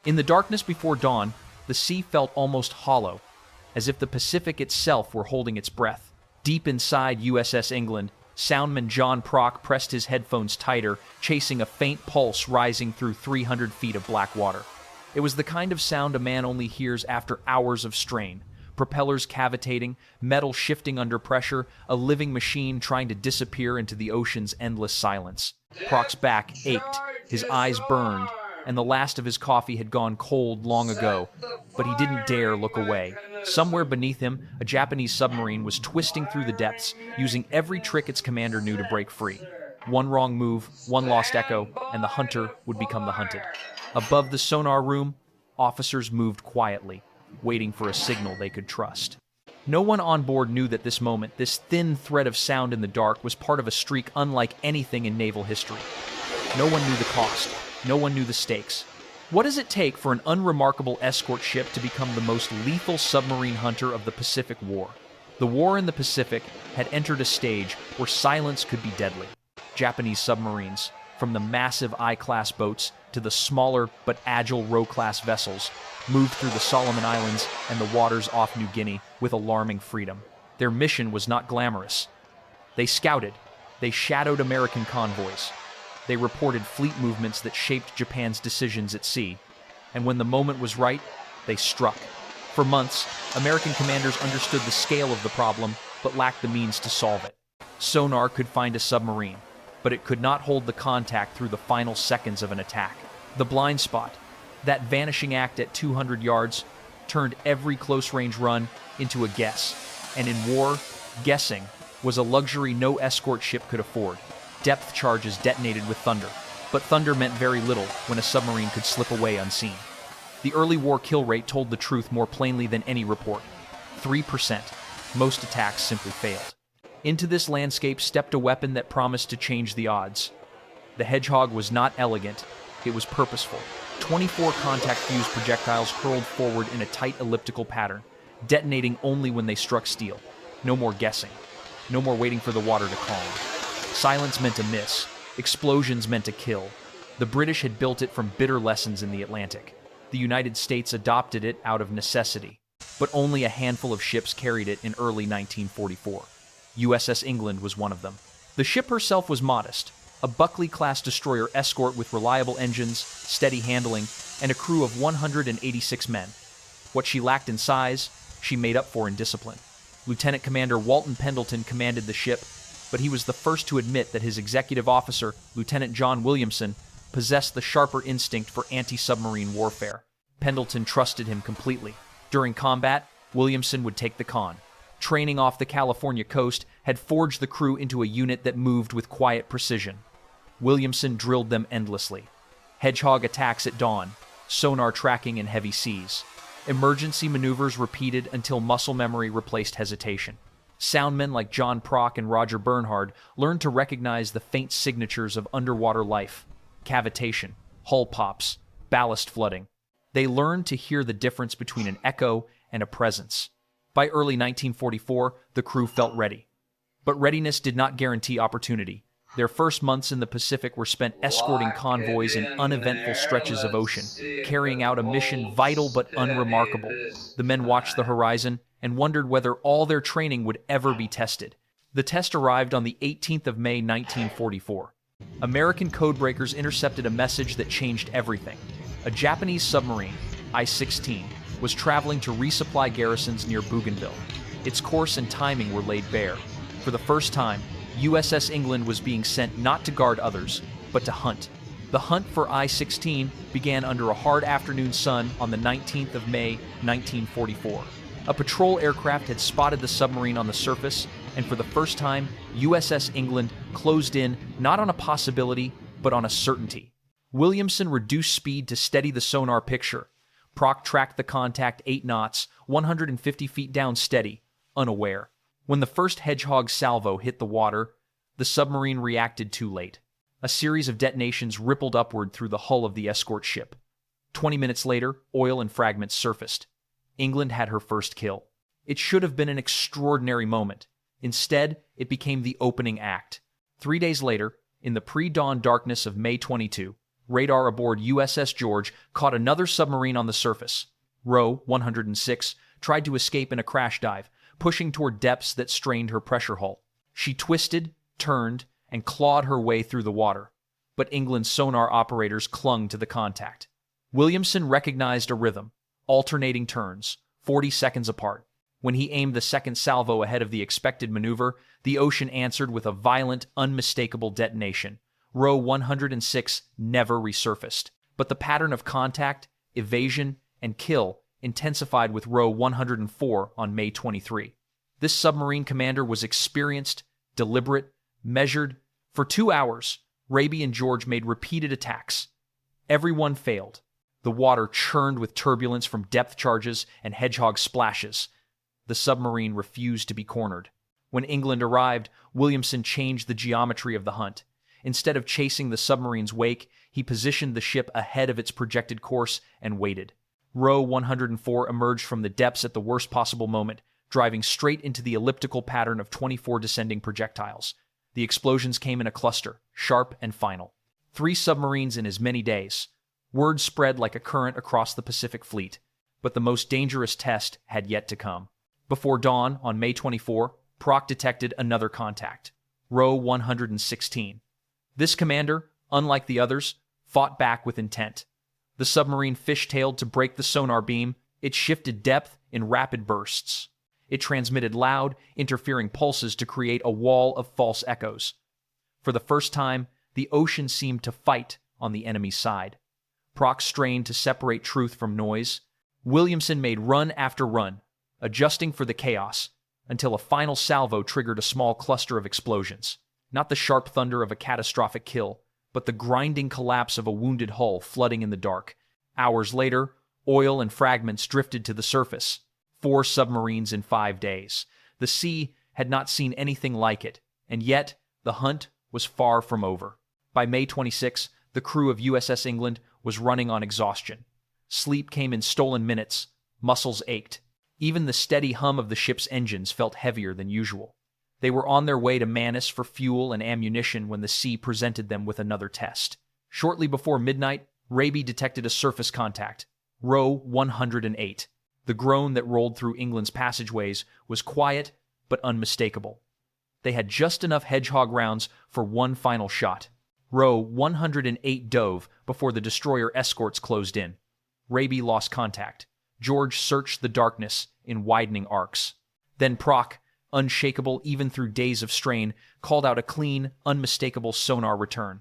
In the darkness before dawn, the sea felt almost hollow, as if the Pacific itself were holding its breath. Deep inside USS England, soundman John Prock pressed his headphones tighter, chasing a faint pulse rising through 300 feet of black water. It was the kind of sound a man only hears after hours of strain. Propellers cavitating, metal shifting under pressure, a living machine trying to disappear into the ocean's endless silence. Prock's back ached, his eyes burned, and the last of his coffee had gone cold long ago, but he didn't dare look away. Somewhere beneath him, a Japanese submarine was twisting through the depths, using every trick its commander knew to break free. One wrong move, one lost echo, and the hunter would become the hunted. Above the sonar room, officers moved quietly, waiting for a signal they could trust. No one on board knew that this moment, this thin thread of sound in the dark, was part of a streak unlike anything in naval history. No one knew the cost. No one knew the stakes. What does it take for an unremarkable escort ship to become the most lethal submarine hunter of the Pacific War? The war in the Pacific had entered a stage where silence could be deadly. Japanese submarines, from the massive I-class boats to the smaller but agile Roe-class vessels, moved through the Solomon Islands and the waters off New Guinea with alarming freedom. Their mission was not glamorous. They scouted. They shadowed American convoys. They reported fleet movements that shaped Japan's decisions at sea. And when the moment was right, they struck. For months, American commanders understood the scale of the problem, but lacked the means to solve it. Sonar could find a submarine, but it could not hold the contact through the final seconds of an attack. The blind spot, that vanishing act at 200 yards, turned every close-range run into a guess. And in war, guessing was a luxury no escort ship could afford. Depth charges detonated with thunder, but thunder meant very little when a submarine could slip away unseen. The early war kill rate told the truth more plainly than any report. 3%. Most attacks simply failed. Into this landscape stepped a weapon that promised to change the odds. The Hedgehog was not elegant, it was purposeful. 24 contact-fused projectiles hurled forward in a tight elliptical pattern, detonating only when they struck steel. No more guessing. No more waiting for the water to calm. Silence meant a miss. Explosions meant a kill. The British had built it from bitter lessons in the Atlantic. The United States adopted it out of necessity, but only a handful of ships carried it in early 1944. USS England was one of them. The ship herself was modest, a Buckley-class destroyer escort with reliable engines, steady handling, and a crew of 186 men. What she lacked in size, she made up for in discipline. Lieutenant Commander Walton Pendleton commanded the ship, but he was the first to admit that his executive officer, Lieutenant John Williamson, possessed the sharper instinct for anti-submarine warfare. Pendleton trusted him completely. During combat, Williamson would take the con. Training off the California coast had forged the crew into a unit that moved with quiet precision. Williamson drilled them endlessly. Hedgehog attacks at dawn, sonar tracking in heavy seas. Emergency maneuvers repeated until muscle memory replaced hesitation. Soundmen like John Prock and Roger Bernhard learned to recognize the faint signatures of underwater life: cavitation, hull pops, ballast flooding. They learned to hear the difference between an echo and a presence. By early 1944, the crew felt ready. But readiness did not guarantee opportunity. Their first months in the Pacific were spent escorting convoys in uneventful stretches of ocean, carrying out a mission vital but unremarkable. The men watched the horizon and wondered whether all their training would ever be tested. The test arrived on the 18th of May, 1944. American codebreakers intercepted a message that changed everything. A Japanese submarine, I-16, was traveling to resupply garrisons near Bougainville. Its course and timing were laid bare. For the first time, USS England was being sent not to guard others, but to hunt. The hunt for I-16 began under a hard afternoon sun on the 19th of May, 1944. A patrol aircraft had spotted the submarine on the surface, and for the first time, USS England closed in not on a possibility, but on a certainty. Williamson reduced speed to steady the sonar picture. Prock tracked the contact 8 knots, 150 feet down steady, unaware. When the first Hedgehog salvo hit the water, the submarine reacted too late. A series of detonations rippled upward through the hull of the escort ship. 20 minutes later, oil and fragments surfaced. England had her first kill. It should have been an extraordinary moment. Instead, it became the opening act. 3 days later, in the pre-dawn darkness of May 22, radar aboard USS George caught another submarine on the surface. Row 106 tried to escape in a crash dive, pushing toward depths that strained her pressure hull. She twisted, turned, and clawed her way through the water, but England's sonar operators clung to the contact. Williamson recognized a rhythm, alternating turns, 40 seconds apart. When he aimed the second salvo ahead of the expected maneuver, the ocean answered with a violent, unmistakable detonation. Row 106 never resurfaced, but the pattern of contact, evasion, and kill intensified with Row 104 on May 23. This submarine commander was experienced, deliberate, measured. For 2 hours, Raby and George made repeated attacks. Every one failed. The water churned with turbulence from depth charges and Hedgehog splashes. The submarine refused to be cornered. When England arrived, Williamson changed the geometry of the hunt. Instead of chasing the submarine's wake, he positioned the ship ahead of its projected course and waited. Row 104 emerged from the depths at the worst possible moment, driving straight into the elliptical pattern of 24 descending projectiles. The explosions came in a cluster, sharp and final. 3 submarines in as many days. Word spread like a current across the Pacific Fleet, but the most dangerous test had yet to come. Before dawn, on May 24, Prock detected another contact, Row 116. This commander, unlike the others, fought back with intent. The submarine fishtailed to break the sonar beam. It shifted depth in rapid bursts. It transmitted loud, interfering pulses to create a wall of false echoes. For the first time, the ocean seemed to fight on the enemy's side. Prock strained to separate truth from noise. Williamson made run after run, adjusting for the chaos, until a final salvo triggered a small cluster of explosions. Not the sharp thunder of a catastrophic kill, but the grinding collapse of a wounded hull flooding in the dark. Hours later, oil and fragments drifted to the surface. 4 submarines in 5 days. The sea had not seen anything like it, and yet the hunt was far from over. By May 26, the crew of USS England was running on exhaustion. Sleep came in stolen minutes. Muscles ached. Even the steady hum of the ship's engines felt heavier than usual. They were on their way to Manus for fuel and ammunition when the sea presented them with another test. Shortly before midnight, Raby detected a surface contact, Row 108. The groan that rolled through England's passageways was quiet but unmistakable. They had just enough Hedgehog rounds for one final shot. Row 108 dove before the destroyer escorts closed in. Raby lost contact. George searched the darkness in widening arcs. Then Prock, unshakable even through days of strain, called out a clean, unmistakable sonar return.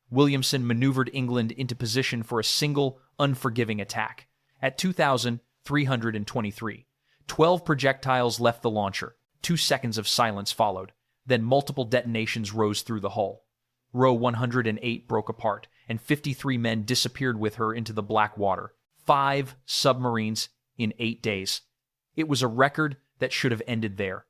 Williamson maneuvered England into position for a single, unforgiving attack. At 2,323, 12 projectiles left the launcher. 2 seconds of silence followed. Then multiple detonations rose through the hull. Row 108 broke apart, and 53 men disappeared with her into the black water. 5 submarines in 8 days. It was a record that should have ended there.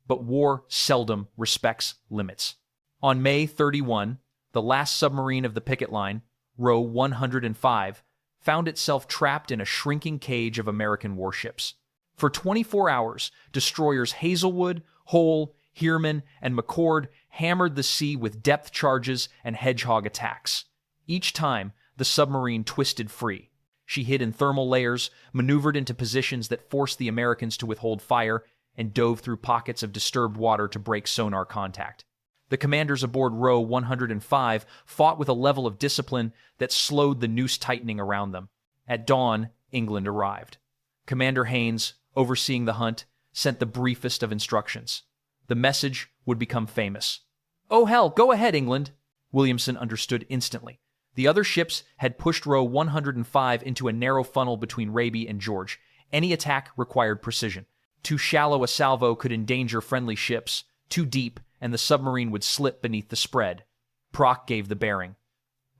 But war seldom respects limits. On May 31, the last submarine of the picket line, Row 105, found itself trapped in a shrinking cage of American warships. For 24 hours, destroyers Hazelwood, Hole, Heerman, and McCord hammered the sea with depth charges and Hedgehog attacks. Each time, the submarine twisted free. She hid in thermal layers, maneuvered into positions that forced the Americans to withhold fire, and dove through pockets of disturbed water to break sonar contact. The commanders aboard Row 105 fought with a level of discipline that slowed the noose tightening around them. At dawn, England arrived. Commander Haynes, overseeing the hunt, sent the briefest of instructions. The message would become famous. "Oh hell, go ahead, England!" Williamson understood instantly. The other ships had pushed Row 105 into a narrow funnel between Raby and George. Any attack required precision. Too shallow a salvo could endanger friendly ships. Too deep, and the submarine would slip beneath the spread. Prock gave the bearing.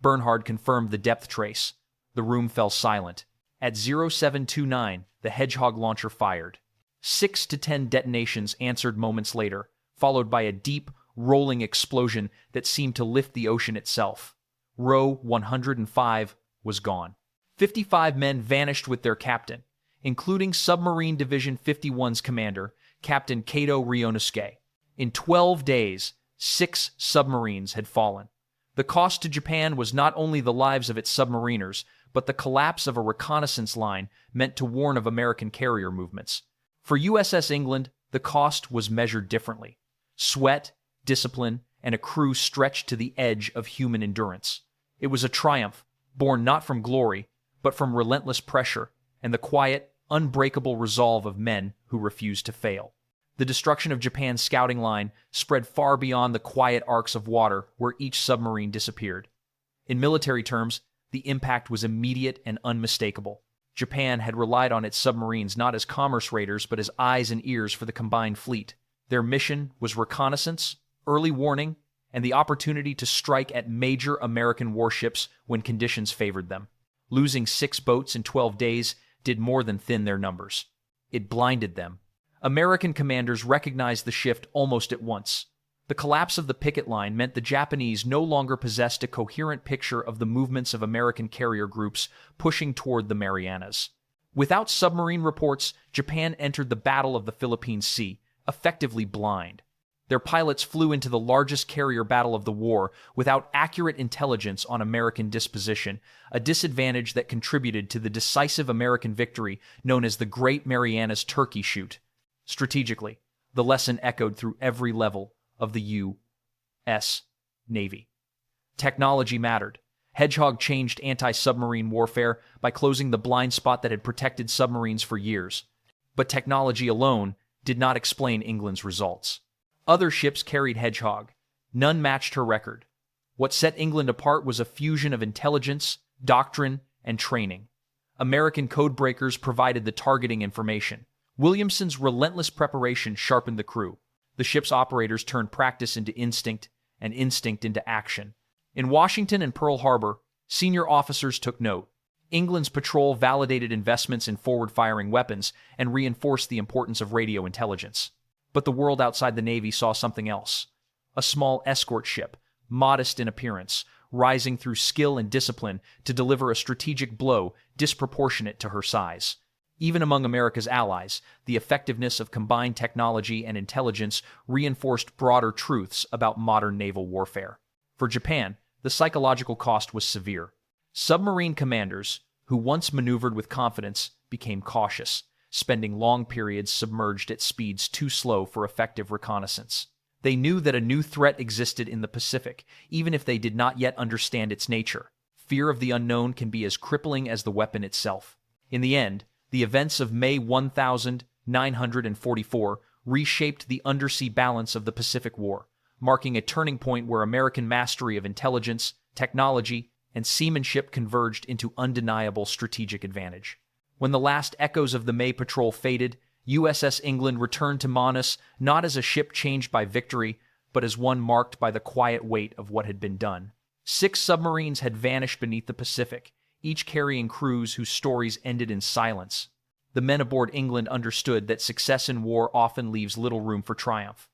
Bernhard confirmed the depth trace. The room fell silent. At 0729, the Hedgehog launcher fired. 6 to 10 detonations answered moments later, followed by a deep, rolling explosion that seemed to lift the ocean itself. Row 105 was gone. 55 men vanished with their captain, including Submarine Division 51's commander, Captain Cato Ryunosuke. In 12 days, 6 submarines had fallen. The cost to Japan was not only the lives of its submariners, but the collapse of a reconnaissance line meant to warn of American carrier movements. For USS England, the cost was measured differently. Sweat, discipline, and a crew stretched to the edge of human endurance. It was a triumph, born not from glory, but from relentless pressure and the quiet, unbreakable resolve of men who refused to fail. The destruction of Japan's scouting line spread far beyond the quiet arcs of water where each submarine disappeared. In military terms, the impact was immediate and unmistakable. Japan had relied on its submarines not as commerce raiders but as eyes and ears for the combined fleet. Their mission was reconnaissance, early warning, and the opportunity to strike at major American warships when conditions favored them. Losing 6 boats in 12 days did more than thin their numbers. It blinded them. American commanders recognized the shift almost at once. The collapse of the picket line meant the Japanese no longer possessed a coherent picture of the movements of American carrier groups pushing toward the Marianas. Without submarine reports, Japan entered the Battle of the Philippine Sea, effectively blind. Their pilots flew into the largest carrier battle of the war without accurate intelligence on American disposition, a disadvantage that contributed to the decisive American victory known as the Great Marianas Turkey Shoot. Strategically, the lesson echoed through every level of the U.S. Navy. Technology mattered. Hedgehog changed anti-submarine warfare by closing the blind spot that had protected submarines for years. But technology alone did not explain England's results. Other ships carried Hedgehog. None matched her record. What set England apart was a fusion of intelligence, doctrine, and training. American codebreakers provided the targeting information. Williamson's relentless preparation sharpened the crew. The ship's operators turned practice into instinct and instinct into action. In Washington and Pearl Harbor, senior officers took note. England's patrol validated investments in forward-firing weapons and reinforced the importance of radio intelligence. But the world outside the Navy saw something else. A small escort ship, modest in appearance, rising through skill and discipline to deliver a strategic blow disproportionate to her size. Even among America's allies, the effectiveness of combined technology and intelligence reinforced broader truths about modern naval warfare. For Japan, the psychological cost was severe. Submarine commanders, who once maneuvered with confidence, became cautious, spending long periods submerged at speeds too slow for effective reconnaissance. They knew that a new threat existed in the Pacific, even if they did not yet understand its nature. Fear of the unknown can be as crippling as the weapon itself. In the end, the events of May 1944 reshaped the undersea balance of the Pacific War, marking a turning point where American mastery of intelligence, technology, and seamanship converged into undeniable strategic advantage. When the last echoes of the May patrol faded, USS England returned to Manus not as a ship changed by victory, but as one marked by the quiet weight of what had been done. 6 submarines had vanished beneath the Pacific, each carrying crews whose stories ended in silence. The men aboard England understood that success in war often leaves little room for triumph.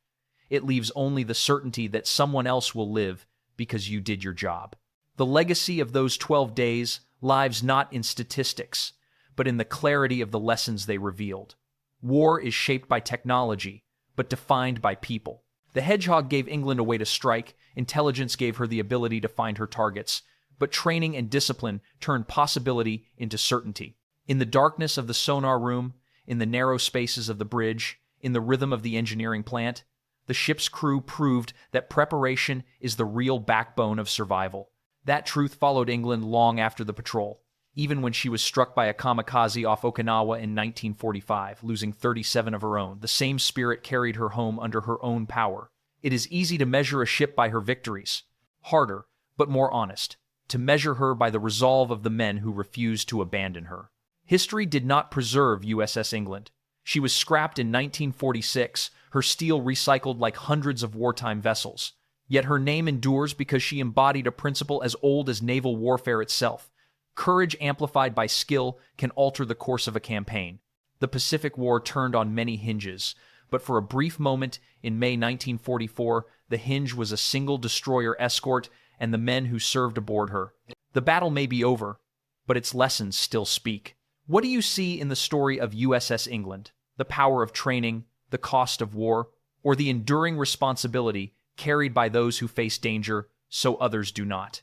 It leaves only the certainty that someone else will live because you did your job. The legacy of those 12 days lies not in statistics, but in the clarity of the lessons they revealed. War is shaped by technology, but defined by people. The Hedgehog gave England a way to strike, intelligence gave her the ability to find her targets, but training and discipline turned possibility into certainty. In the darkness of the sonar room, in the narrow spaces of the bridge, in the rhythm of the engineering plant, the ship's crew proved that preparation is the real backbone of survival. That truth followed England long after the patrol, even when she was struck by a kamikaze off Okinawa in 1945, losing 37 of her own. The same spirit carried her home under her own power. It is easy to measure a ship by her victories. Harder, but more honest, to measure her by the resolve of the men who refused to abandon her. History did not preserve USS England. She was scrapped in 1946, her steel recycled like hundreds of wartime vessels. Yet her name endures because she embodied a principle as old as naval warfare itself. Courage amplified by skill can alter the course of a campaign. The Pacific War turned on many hinges, but for a brief moment in May 1944, the hinge was a single destroyer escort and the men who served aboard her. The battle may be over, but its lessons still speak. What do you see in the story of USS England? The power of training, the cost of war, or the enduring responsibility carried by those who face danger so others do not.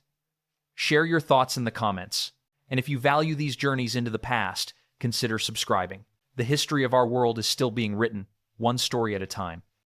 Share your thoughts in the comments. And if you value these journeys into the past, consider subscribing. The history of our world is still being written, one story at a time.